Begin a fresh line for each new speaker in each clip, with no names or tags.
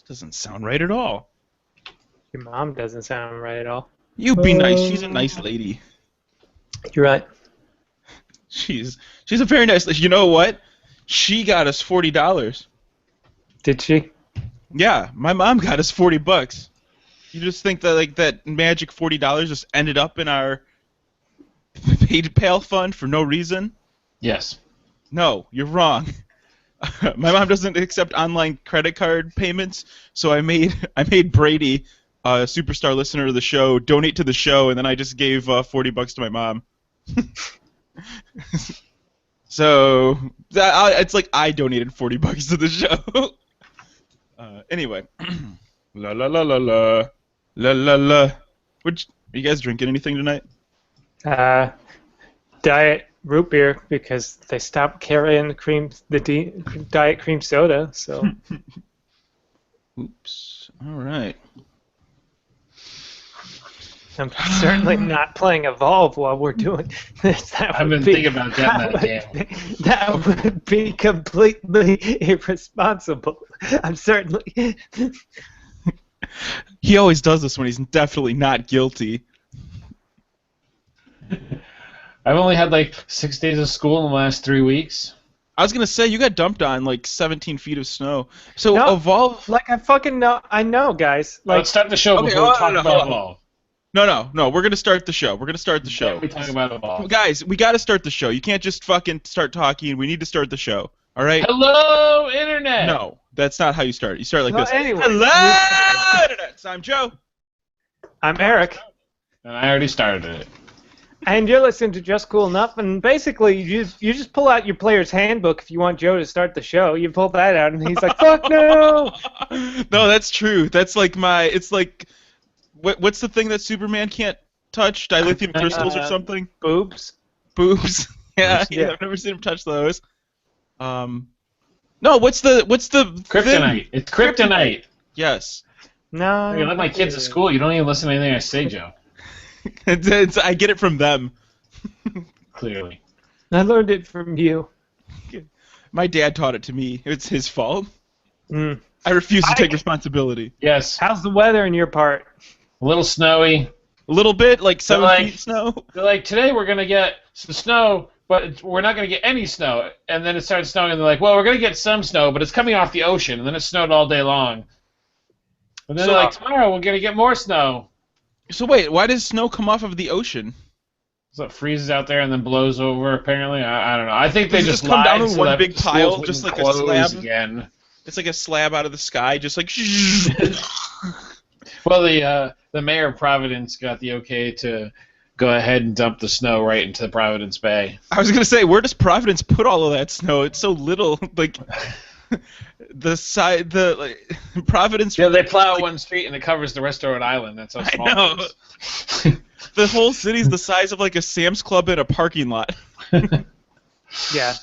Doesn't sound right at all.
Your mom doesn't sound right at all.
You be nice. She's a nice lady.
You're right.
She's a very nice lady. You know what? She got us $40.
Did she?
Yeah, my mom got us $40. You just think that like that magic $40 just ended up in our PayPal fund for no reason?
Yes.
No, you're wrong. My mom doesn't accept online credit card payments, so I made Brady, a superstar listener of the show, donate to the show, and then I just gave $40 to my mom. So it's like I donated $40 to the show. Anyway, la la la la la la la la. Are you guys drinking anything tonight?
Diet root beer because they stopped carrying the diet cream soda. So.
Oops. All right.
I'm certainly not playing Evolve while we're doing this.
I've been thinking about that game.
That would be completely irresponsible. I'm certainly...
He always does this when he's definitely not guilty.
I've only had like 6 days of school in the last 3 weeks.
I was gonna say you got dumped on like 17 feet of snow. So
No,
Evolve.
Like I fucking know. I know, guys. Like
Let's start the show before we talk about Evolve.
No. We're gonna start the show. We're gonna start the show.
We talk about Evolve.
Guys, we gotta start the show. You can't just fucking start talking. We need to start the show. All right?
Hello, Internet!
No, that's not how you start. You start like
No,
this.
anyway.
Hello, Internet. So I'm Joe.
I'm Eric,
And I already started it.
and you're listening to Just Cool Enough. And basically, you just pull out your player's handbook if you want Joe to start the show. You pull that out, and he's like, "Fuck no!"
No, that's true. That's like my. It's like, what's the thing that Superman can't touch? Dilithium crystals or something?
Boobs.
Boobs. Yeah,
Yeah.
I've never seen him touch those. No, what's the
Kryptonite.
thing?
It's Kryptonite.
Yes.
No.
You let my kids at school. You don't even listen to anything I say, Joe.
I get it from them.
Clearly.
I learned it from you.
My dad taught it to me. It's his fault.
Mm.
I refuse to take responsibility.
Yes.
How's the weather in your part?
A little snowy.
A little bit, like 7
like-
feet snow.
They're like, today we're going to get some snow, but we're not going to get any snow. And then it started snowing, and they're like, well, we're going to get some snow, but it's coming off the ocean. And then it snowed all day long. And then
So-
they're like, tomorrow we're going to get more snow.
So wait, why does snow come off of the ocean?
So it freezes out there and then blows over, apparently. I don't know. I think they
Does it
just
just come down
lied
in
so
one
that
big
schools
pile,
wouldn't
just like a
close
slab?
again.
It's like a slab out of the sky, just like.
Well, the mayor of Providence got the okay to go ahead and dump the snow right into Providence Bay.
I was gonna say, where does Providence put all of that snow? It's so little. Like Providence.
Yeah, they plow one street and it covers the rest of Rhode Island. That's how small
I know.
it is.
The whole city's the size of like a Sam's Club in a parking lot.
Yeah.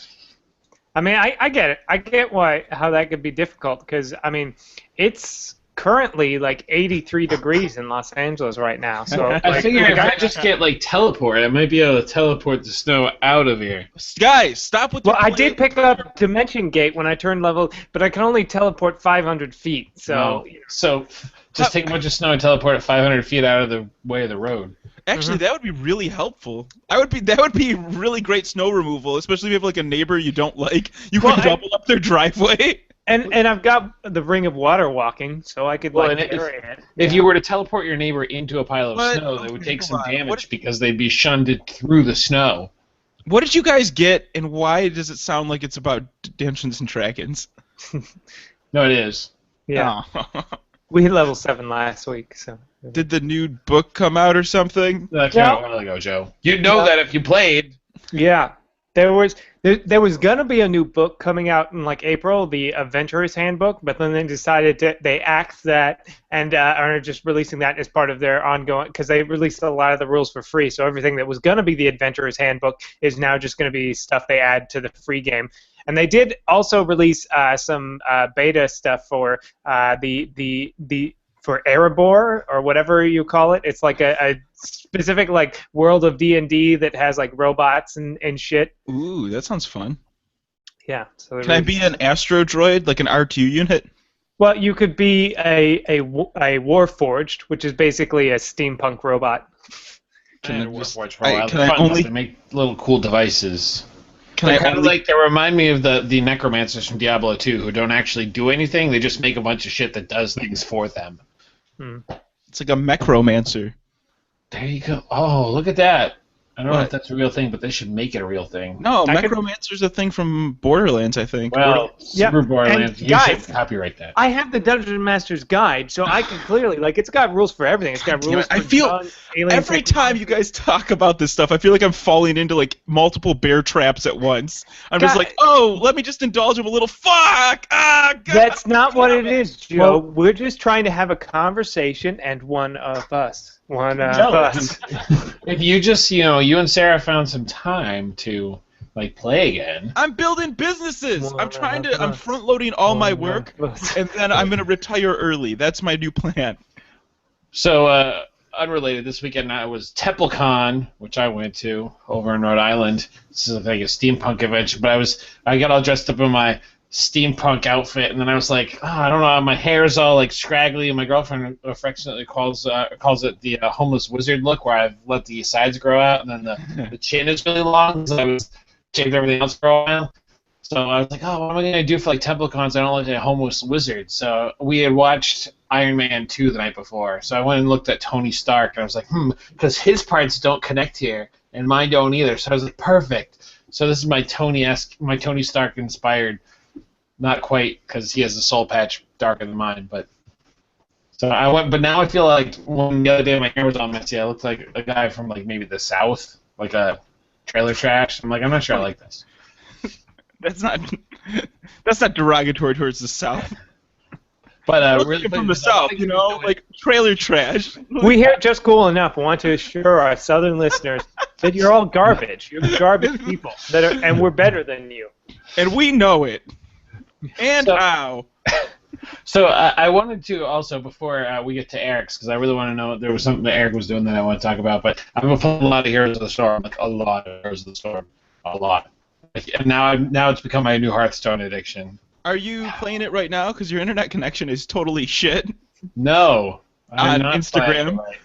I mean, I get it. I get how that could be difficult because, I mean, it's currently like 83 degrees in Los Angeles right now. So
I figure if I just get like teleport, I might be able to teleport the snow out of here.
Guys, stop with.
Well, I did pick up Dimension Gate when I turned level, but I can only teleport 500 feet. So,
No. So just take a bunch of snow and teleport it 500 feet out of the way of the road.
Actually, that would be really helpful. That would be really great snow removal, especially if you have like a neighbor you don't like. You
Well,
could double up their driveway.
and I've got the Ring of Water Walking, so I could
Well,
like
and
carry it.
If you were to teleport your neighbor into a pile of
What?
snow, they would take
Come
some
on.
damage
What-
because they'd be shunned through the snow.
What did you guys get, and why does it sound like it's about Dungeons and Dragons?
No, it is.
Yeah,
Oh.
we hit level 7 last week, so.
Did the new book come out or something?
That came out a while ago, Joe. You'd know that if you played.
Yeah, there was gonna be a new book coming out in like April, the Adventurer's Handbook, but then they decided they axed that and are just releasing that as part of their ongoing, because they released a lot of the rules for free. So everything that was gonna be the Adventurer's Handbook is now just gonna be stuff they add to the free game. And they did also release some beta stuff for for Erebor or whatever you call it. It's like a specific like world of D&D that has like robots and shit.
Ooh, that sounds fun.
Yeah. So
Can I be an astro droid, like an R2 unit?
Well, you could be a Warforged, which is basically a steampunk robot.
I had a
just-
Warforged for a while.
can
They're
I
fun.
only-
They make little cool devices.
Can
They're
I
kind of
only?
like, they remind me of the necromancers from Diablo 2 who don't actually do anything. They just make a bunch of shit that does things for them.
It's like a mechromancer.
There you go. Oh, look at that. I don't know
What?
if that's a real thing, but they should make it a real thing.
No,
I could-
Necromancer's a thing from Borderlands, I think.
Well,
Yeah,
Super Borderlands,
and
you
guys-
should copyright that.
I have the Dungeon Master's Guide, so I can clearly it's got rules for everything. It's got
God damn
rules
it. I
for
feel
guns, alien
Every time you
technology.
guys talk about this stuff, I feel like I'm falling into like multiple bear traps at once. I'm just
God-
like, oh, let me just indulge him a little. Fuck! Ah, God.
That's not what it is, Joe.
Well-
We're just trying to have a conversation, and one of us. One of
Joe,
us.
if you just, you and Sarah found some time to, play again.
I'm building businesses. I'm trying to. I'm
us.
front loading all my
One
work,
of us.
and then I'm gonna retire early. That's my new plan.
So, unrelated, this weekend I was TempleCon, which I went to over in Rhode Island. This is like a steampunk convention, but I got all dressed up in my steampunk outfit, and then I was like, I don't know, my hair's all like scraggly, and my girlfriend affectionately calls it the homeless wizard look, where I've let the sides grow out, and then the chin is really long, so I was shaved everything else for a while. So I was like, what am I gonna do for TempleCon so I don't look like a homeless wizard? So we had watched Iron Man 2 the night before, so I went and looked at Tony Stark, and I was like, because his parts don't connect here, and mine don't either. So I was like, perfect. So this is my Tony Stark inspired. Not quite, because he has a soul patch darker than mine, but so I went. But now I feel like the other day my hair was all messy. I looked like a guy from maybe the South, like a trailer trash. I'm not sure I like this.
That's not derogatory towards the South.
But
Really from the South, like trailer trash.
We here at Just Cool Enough want to assure our southern listeners that you're all garbage. You're garbage people, and we're better than you.
And we know it. And how?
So I wanted to also, before we get to Eric's, because I really want to know, there was something that Eric was doing that I want to talk about, but I've been playing a lot of Heroes of the Storm, a lot of Heroes of the Storm, a lot. And now it's become my new Hearthstone addiction.
Are you playing it right now? Because your internet connection is totally shit.
No. I'm
On
not
Instagram?
playing right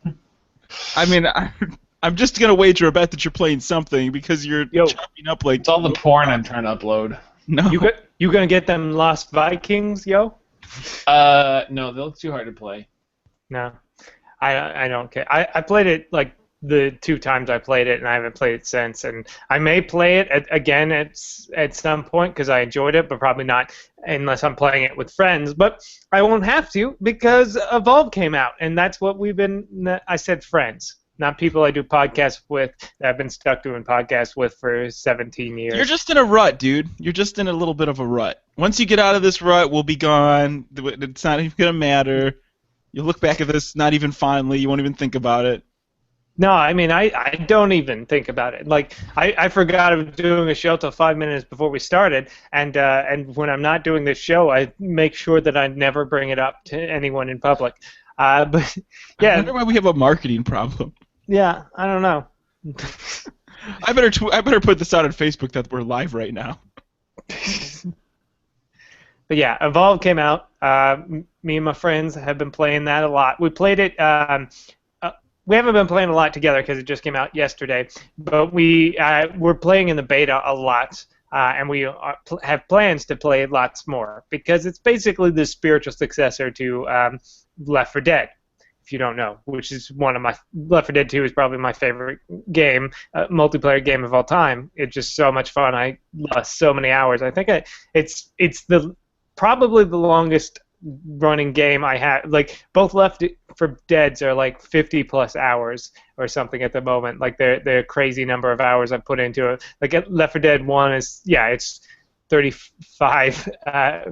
now.
I mean, I'm just gonna wager a bet that you're playing something because you're chopping up like.
It's all the porn I'm trying to upload.
No.
You gonna get them Lost Vikings, yo?
No, they look too hard to play.
No, I don't care. I played it the 2 times I played it, and I haven't played it since. And I may play it again at some point because I enjoyed it, but probably not unless I'm playing it with friends. But I won't have to because Evolve came out, and that's what we've been. I said friends, not people I do podcasts with that I've been stuck doing podcasts with for 17 years.
You're just in a rut, dude. You're just in a little bit of a rut. Once you get out of this rut, we'll be gone. It's not even gonna matter. You'll look back at this not even fondly. You won't even think about it.
No, I mean, I don't even think about it. I forgot I was doing a show till 5 minutes before we started, and when I'm not doing this show, I make sure that I never bring it up to anyone in public. But yeah,
I wonder why we have a marketing problem.
yeah, I don't know.
I better put this out on Facebook that we're live right now.
But yeah, Evolve came out. Me and my friends have been playing that a lot. We played it. We haven't been playing a lot together because it just came out yesterday. But we're playing in the beta a lot, and we have plans to play lots more because it's basically the spiritual successor to Left 4 Dead. If you don't know, which is one of my Left 4 Dead 2 is probably my favorite game, multiplayer game of all time. It's just so much fun. I lost so many hours. I think it's probably the longest running game I have. Both Left 4 Deads are 50 plus hours or something at the moment. They're a crazy number of hours I've put into it. Left 4 Dead 1 is it's 35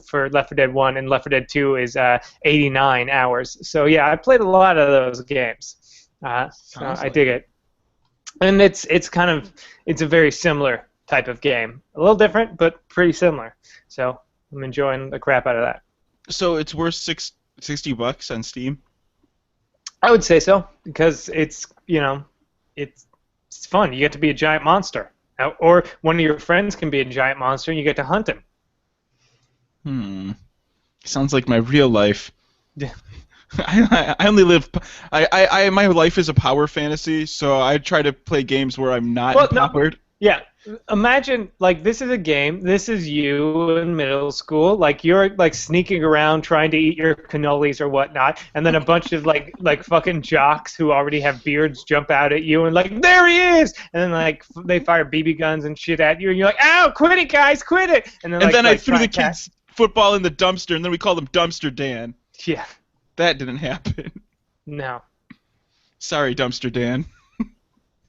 for Left 4 Dead 1, and Left 4 Dead 2 is 89 hours. So yeah, I played a lot of those games. So I dig it. And it's a very similar type of game. A little different, but pretty similar. So I'm enjoying the crap out of that.
So it's worth $60 on Steam?
I would say so, because it's fun. You get to be a giant monster. Or one of your friends can be a giant monster and you get to hunt him.
Sounds like my real life.
Yeah.
I only live. My life is a power fantasy, so I try to play games where I'm not empowered.
Yeah. Imagine, like, this is a game. This is you in middle school. Like, you're, like, sneaking around trying to eat your cannolis or whatnot, and then a bunch of, like fucking jocks who already have beards jump out at you and, like, there he is! And then, like, they fire BB guns and shit at you, and you're like, ow, quit it, guys, quit it! And then,
I threw the kids' football in the dumpster, and then we called him Dumpster Dan.
Yeah.
That didn't happen.
No.
Sorry, Dumpster Dan.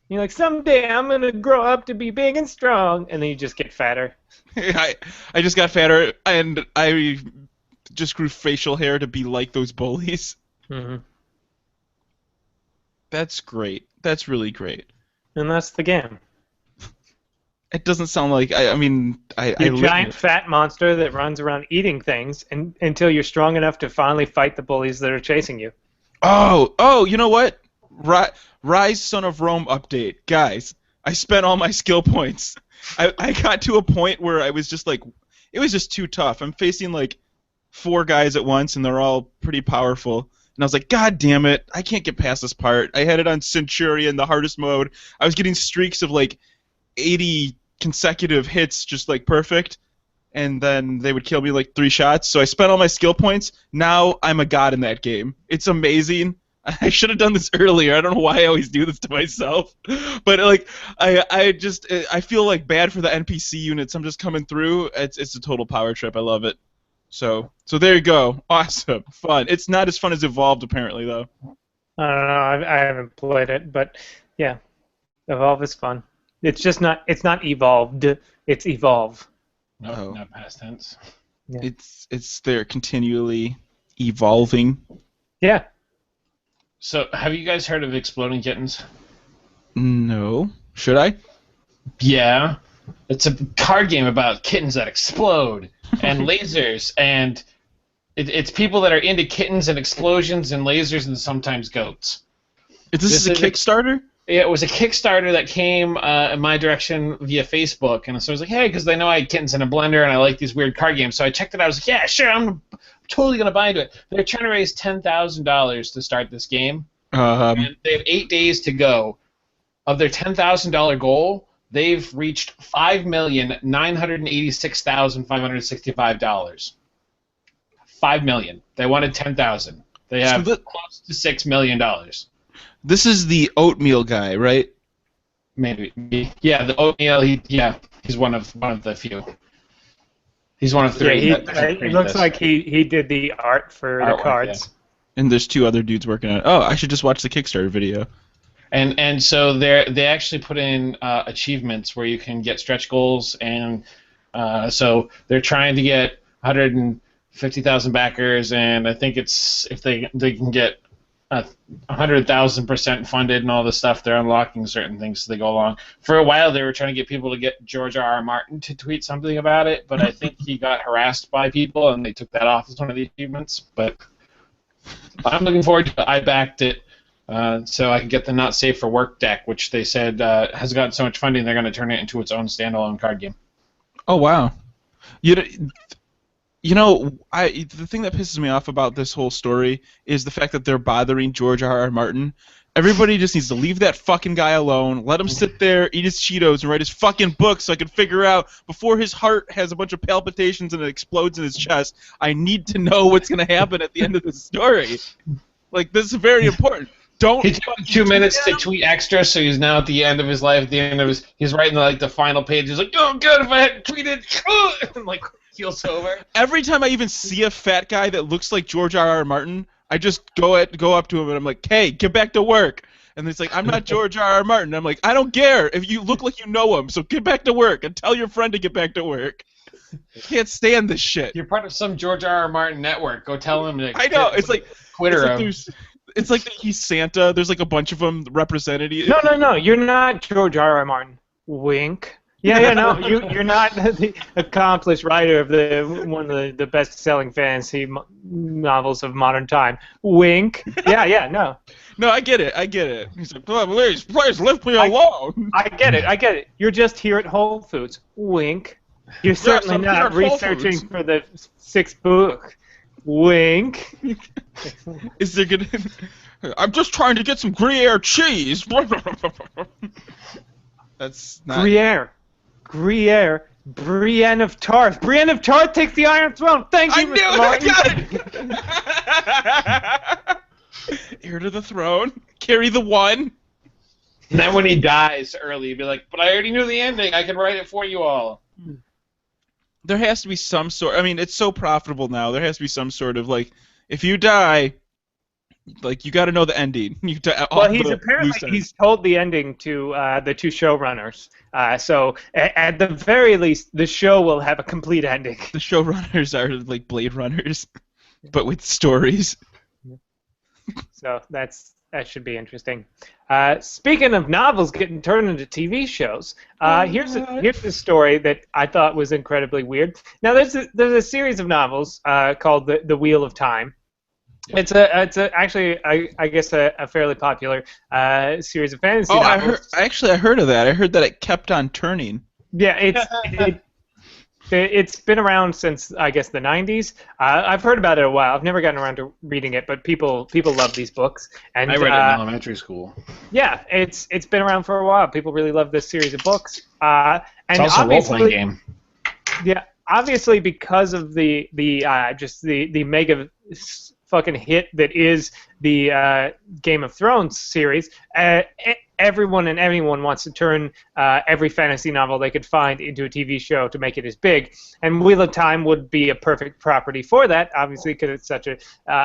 You're like, someday I'm going to grow up to be big and strong, and then you just get fatter.
I just got fatter, and I just grew facial hair to be like those bullies.
Mm-hmm.
That's great. That's really great.
And that's the game.
It doesn't sound like... You're a
giant fat monster that runs around eating things until you're strong enough to finally fight the bullies that are chasing you.
Oh, you know what? Rise Son of Rome update. Guys, I spent all my skill points. I got to a point where I was just like, it was just too tough. I'm facing like 4 guys at once, and they're all pretty powerful. And I was like, God damn it, I can't get past this part. I had it on Centurion, the hardest mode. I was getting streaks of like 80 consecutive hits, just like perfect. And then they would kill me like 3 shots. So I spent all my skill points. Now I'm a god in that game. It's amazing. I should have done this earlier. I don't know why I always do this to myself, but like I feel like bad for the NPC units. I'm just coming through. It's a total power trip. I love it. So there you go. Awesome, fun. It's not as fun as Evolved apparently though.
I don't know. I haven't played it, but yeah, Evolve is fun. It's just not. It's not evolved. It's evolve.
No, not past tense.
Yeah.
They're continually evolving.
Yeah.
So, have you guys heard of Exploding Kittens?
No. Should I?
Yeah. It's a card game about kittens that explode and lasers, and it's people that are into kittens and explosions and lasers and sometimes goats.
This is a Kickstarter?
It was a Kickstarter that came in my direction via Facebook, and so I was like, hey, because they know I had kittens in a blender and I like these weird card games, so I checked it out. I was like, yeah, sure, I'm totally going to buy into it. They're trying to raise $10,000 to start this game, and they have 8 days to go. Of their $10,000 goal, they've reached $5,986,565. $5 million. They wanted $10,000. They have close to $6 million.
This is the oatmeal guy, right?
Maybe. Yeah, the oatmeal. He's one of the few. He's one of 3.
Yeah, it looks like he did the art for the cards.
Yeah. And there's 2 other dudes working on it. Oh, I should just watch the Kickstarter video.
And so they actually put in achievements where you can get stretch goals, and so they're trying to get 150,000 backers, and I think it's if they can get 100,000% funded and all this stuff, they're unlocking certain things as they go along. For a while, they were trying to get people to get George R.R. Martin to tweet something about it, but I think he got harassed by people, and they took that off as one of the achievements. But I'm looking forward to it. I backed it so I can get the Not Safe for Work deck, which they said has gotten so much funding they're going to turn it into its own standalone card game.
Oh, wow. You know, the thing that pisses me off about this whole story is the fact that they're bothering George R.R. Martin. Everybody just needs to leave that fucking guy alone. Let him sit there, eat his Cheetos, and write his fucking book so I can figure out, before his heart has a bunch of palpitations and it explodes in his chest, I need to know what's going to happen at the end of the story. Like, this is very important.
He's got 2 minutes to tweet extra, so he's now at the end of his life. At the end of he's writing the final page. He's like, "Oh, good, if I hadn't tweeted," and keels over.
Every time I even see a fat guy that looks like George R.R. Martin, I just go up to him and I'm like, "Hey, get back to work." And it's like, "I'm not George R.R. Martin." I'm like, "I don't care if you look like you know him, so get back to work and tell your friend to get back to work." I can't stand this shit.
You're part of some George R.R. Martin network. Go tell him to.
I know. It's like
Twitter.
It's like he's Santa. There's like a bunch of them represented.
No. You're not George R.R. Martin. Wink. Yeah, no. You're not the accomplished writer of one of the best-selling fantasy novels of modern time. Wink. Yeah, no.
No, I get it. He's like, please, leave me alone.
I get it. You're just here at Whole Foods. Wink. You're certainly not researching for the 6th book. Wink.
Is there gonna? I'm just trying to get some Gruyere cheese. That's not.
Gruyere. Brienne of Tarth. Brienne of Tarth takes the Iron Throne. Thank you,
I knew
Mr.
it.
Martin.
I got it. Heir to the throne. Carry the one.
And then when he dies early, he'd be like, but I already knew the ending. I can write it for you all.
There has to be some sort. I mean, it's so profitable now. There has to be some sort of like, if you die, like you got to know the ending.
Well, he's told the ending to the two showrunners. So at the very least, the show will have a complete ending.
The showrunners are like Blade Runners, but with stories.
So that should be interesting. Speaking of novels getting turned into TV shows, here's a story that I thought was incredibly weird. Now there's a series of novels called the Wheel of Time. It's actually I guess a fairly popular series of fantasy novels.
I heard of that. I heard that it kept on turning.
Yeah, it's been around since I guess the 90s. I've heard about it a while. I've never gotten around to reading it, but people love these books. And
I read it in elementary school.
Yeah, it's been around for a while. People really love this series of books. And
it's also a role-playing game.
Yeah, obviously because of the mega fucking hit that is the Game of Thrones series, everyone and anyone wants to turn every fantasy novel they could find into a TV show to make it as big. And Wheel of Time would be a perfect property for that, obviously, because it's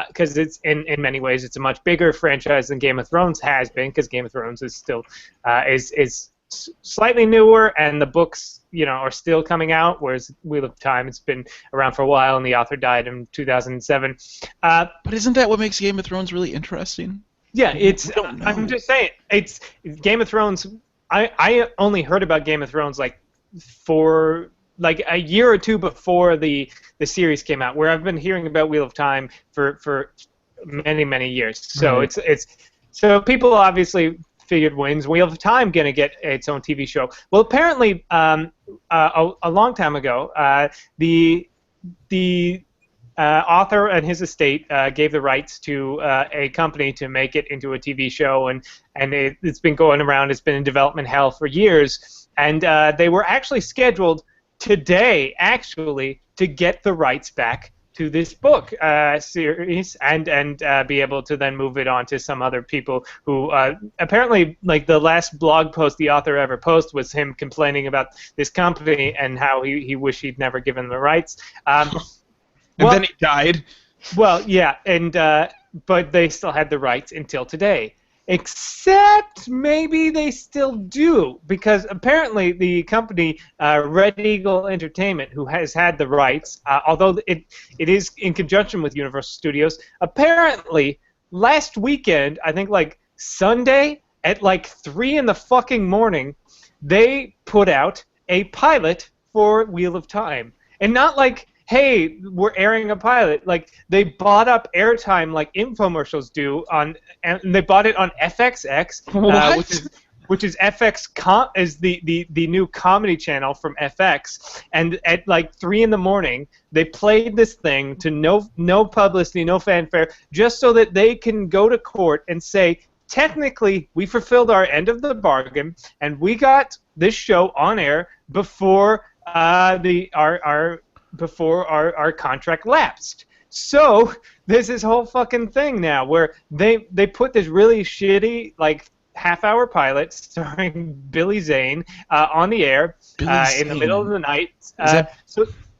because it's in many ways it's a much bigger franchise than Game of Thrones has been, because Game of Thrones is still is slightly newer, and the books are still coming out, whereas Wheel of Time, it's been around for a while, and the author died in 2007.
But isn't that what makes Game of Thrones really interesting?
Yeah, I'm just saying, it's Game of Thrones. I only heard about Game of Thrones for a year or two before the series came out, where I've been hearing about Wheel of Time for many years. So so people obviously figured, when's Wheel of Time gonna get its own TV show? Well, apparently a long time ago, the author and his estate gave the rights to a company to make it into a TV show, and it's been going around. It's been in development hell for years, and they were actually scheduled today, to get the rights back to this book series and be able to then move it on to some other people who apparently, the last blog post the author ever posted was him complaining about this company and how he wished he'd never given the rights.
And then he died.
Well, yeah, and but they still had the rights until today. Except maybe they still do, because apparently the company Red Eagle Entertainment, who has had the rights, although it is in conjunction with Universal Studios, apparently last weekend, I think Sunday at 3 in the fucking morning, they put out a pilot for Wheel of Time. And not hey, we're airing a pilot. They bought up airtime like infomercials do and they bought it on FXX, which is is the new comedy channel from FX. And at 3 in the morning, they played this thing to no publicity, no fanfare, just so that they can go to court and say, technically, we fulfilled our end of the bargain, and we got this show on air before our contract lapsed. So there's this whole fucking thing now where they put this really shitty half-hour pilot starring Billy Zane on the air in the middle of the night.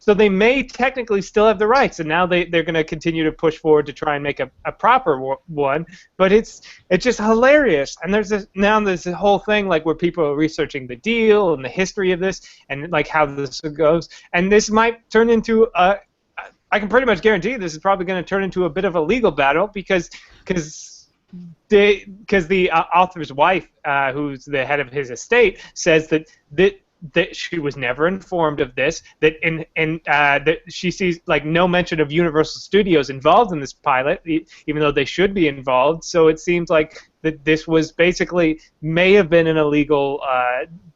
So they may technically still have the rights, and now they're going to continue to push forward to try and make a proper one. But it's just hilarious. And there's this whole thing where people are researching the deal and the history of this and how this goes. And this might turn into I can pretty much guarantee this is probably going to turn into a bit of a legal battle because the author's wife, who's the head of his estate, says that she was never informed of this, that she sees no mention of Universal Studios involved in this pilot, even though they should be involved. So it seems that this was may have been an illegal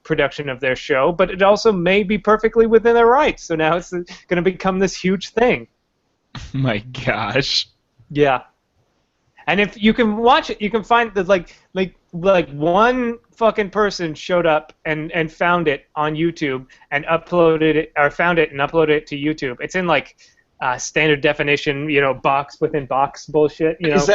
production of their show, but it also may be perfectly within their rights. So now it's going to become this huge thing.
My gosh.
Yeah. And if you can watch it, you can find that like one fucking person showed up and found it on YouTube and uploaded it, or found it and uploaded it to YouTube. It's in like standard definition, box within box bullshit.
Is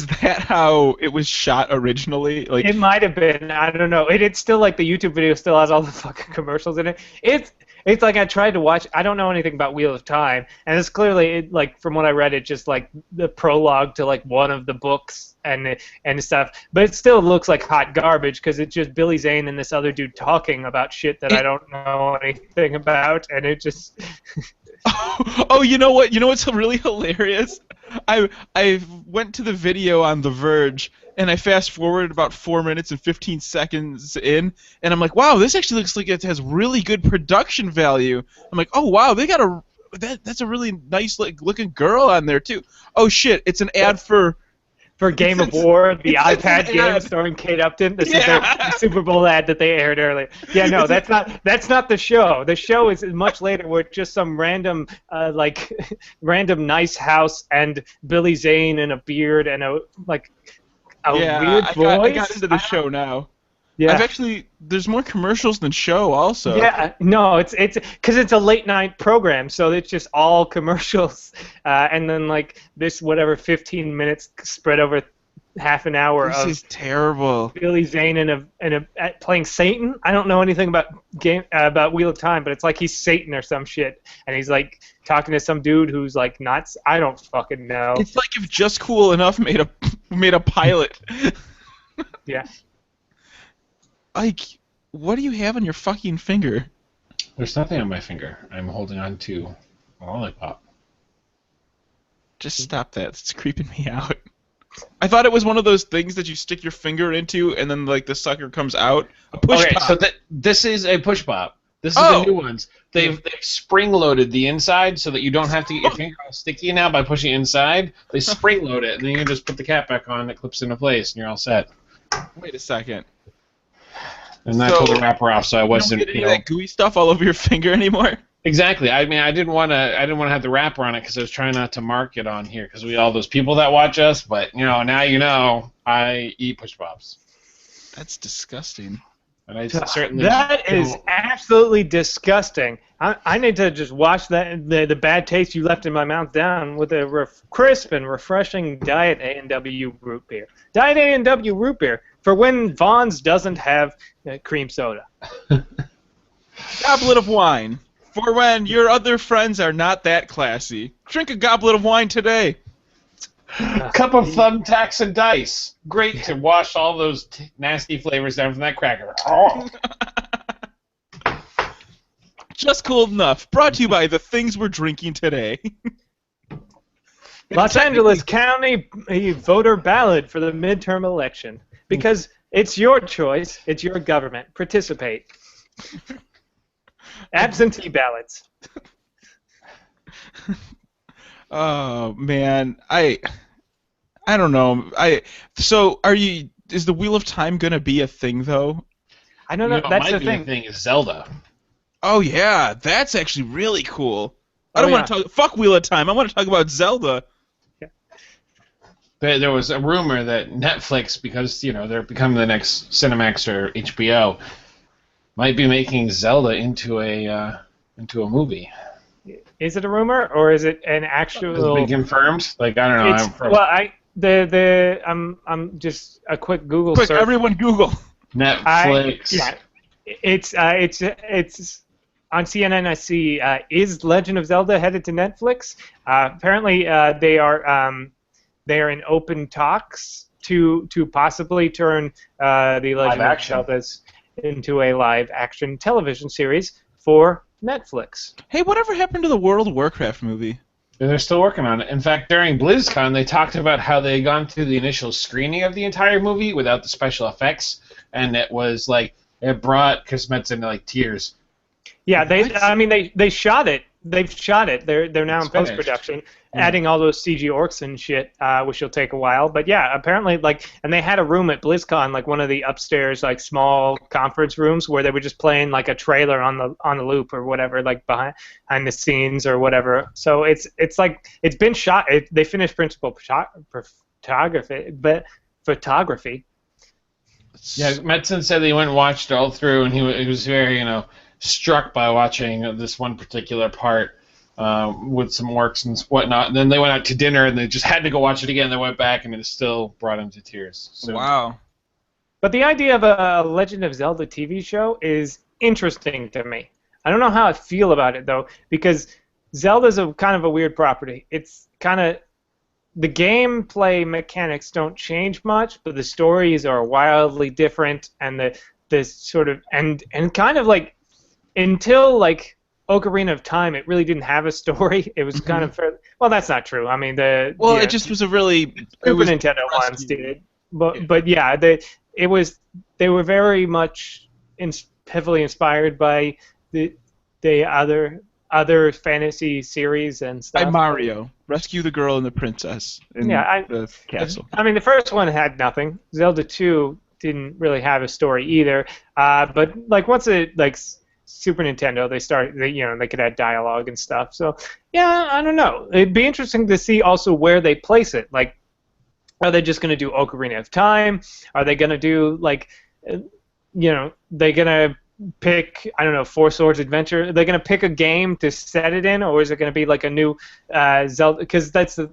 that how it was shot originally? Like,
it might have been. I don't know. It's still like the YouTube video still has all the fucking commercials in it. It's like I tried to watch. I don't know anything about Wheel of Time, and it's clearly like from what I read, it's just like the prologue to like one of the books and stuff. But it still looks like hot garbage because it's just Billy Zane and this other dude talking about shit that I don't know anything about, and it just.
Oh, you know what? You know what's really hilarious? I went to the video on The Verge, and I fast forwarded about 4 minutes and 15 seconds in, and I'm like, wow, this actually looks like it has really good production value. I'm like, oh wow, they got that's a really nice looking girl on there too. Oh shit, it's an ad for
Game of War, the iPad game starring Kate Upton, the Super Bowl ad that they aired earlier. Yeah, no, that's not the show. The show is much later, where it's just some random random nice house and Billy Zane and a beard and a weird voice.
I got into the show now. Yeah. There's more commercials than show also.
Yeah, no, it's because it's a late night program, so it's just all commercials, and then like this 15 minutes spread over half an hour.
This is terrible.
Billy Zane playing Satan. I don't know anything about Wheel of Time, but it's like he's Satan or some shit, and he's like talking to some dude who's like nuts. I don't fucking know.
It's like if Just Cool Enough made a pilot.
Yeah.
Like, what do you have on your fucking finger?
There's nothing on my finger. I'm holding on to a lollipop.
Just stop that. It's creeping me out. I thought it was one of those things that you stick your finger into and then like the sucker comes out. A push pop.
So this is a push pop. This is the new ones. They've spring loaded the inside so that you don't have to get your finger all sticky now by pushing inside. They spring load it and then you can just put the cap back on. It clips into place and you're all set.
Wait a second.
And I pulled the wrapper off, so I wasn't.
You don't get any of that gooey stuff all over your finger anymore.
Exactly. I mean, I didn't want to have the wrapper on it because I was trying not to mark it on here because we all those people that watch us. But now I eat push pops.
That's disgusting.
And I certainly.
That is absolutely disgusting. I need to just wash the bad taste you left in my mouth down with a crisp and refreshing Diet A&W root beer. Diet A&W root beer for when Vaughn's doesn't have cream soda.
Goblet of wine for when your other friends are not that classy. Drink a goblet of wine today.
Cup of thumbtacks and dice. Great to wash all those nasty flavors down from that cracker. Oh.
Just Cool Enough. Brought to you by the things we're drinking today.
Los Angeles County voter ballot for the midterm election. Because it's your choice. It's your government. Participate. Absentee ballots.
Oh man, I don't know. So is the Wheel of Time gonna be a thing though?
I don't know. That's the thing.
The thing is Zelda.
Oh yeah, that's actually really cool. I don't want to talk. Fuck Wheel of Time. I want to talk about Zelda.
Yeah.
There was a rumor that Netflix, because they're becoming the next Cinemax or HBO, might be making Zelda into a movie.
Is it a rumor or is it an actual?
Has it been confirmed? Like I don't know.
I'm just a quick Google
search.
Quick,
everyone Google.
Netflix.
It's on CNN. I see. Is Legend of Zelda headed to Netflix? Apparently, they are in open talks to possibly turn the Legend of Zelda into a live action television series for Netflix.
Hey, whatever happened to the World of Warcraft movie?
They're still working on it. In fact, during BlizzCon, they talked about how they had gone through the initial screening of the entire movie without the special effects, and it was like it brought Chris Metzen into like tears.
Yeah, they shot it they've shot it. They're now in
It's finished.
post-production, adding all those CG orcs and shit, which will take a while. But yeah, apparently, like, and they had a room at BlizzCon, like one of the upstairs, like, small conference rooms where they were just playing like a trailer on the loop or whatever, like behind the scenes or whatever. So it's like it's been shot. They finished principal photography.
Yeah, Metzen said that he went and watched it all through, and he was very, struck by watching this one particular part with some orcs and whatnot. And then they went out to dinner, and they just had to go watch it again. They went back, and it still brought him to tears. So,
Wow.
But the idea of a Legend of Zelda TV show is interesting to me. I don't know how I feel about it, though, because Zelda's a kind of a weird property. It's kind of... The gameplay mechanics don't change much, but the stories are wildly different, and the sort of... And kind of like... Until, like, Ocarina of Time, it really didn't have a story. It was kind of... Well, that's not true. I mean,
it just was a really...
Super Nintendo ones did. But yeah, they were very much heavily inspired by the other fantasy series and stuff.
By Mario. Rescue the girl and the princess in the castle.
I mean, the first one had nothing. Zelda 2 didn't really have a story either. But like once it like Super Nintendo, they could add dialogue and stuff. So yeah, I don't know. It'd be interesting to see also where they place it. Like, are they just going to do Ocarina of Time? Are they going to do, like, they're going to pick, I don't know, Four Swords Adventure? Are they going to pick a game to set it in, or is it going to be like a new Zelda? Because that's the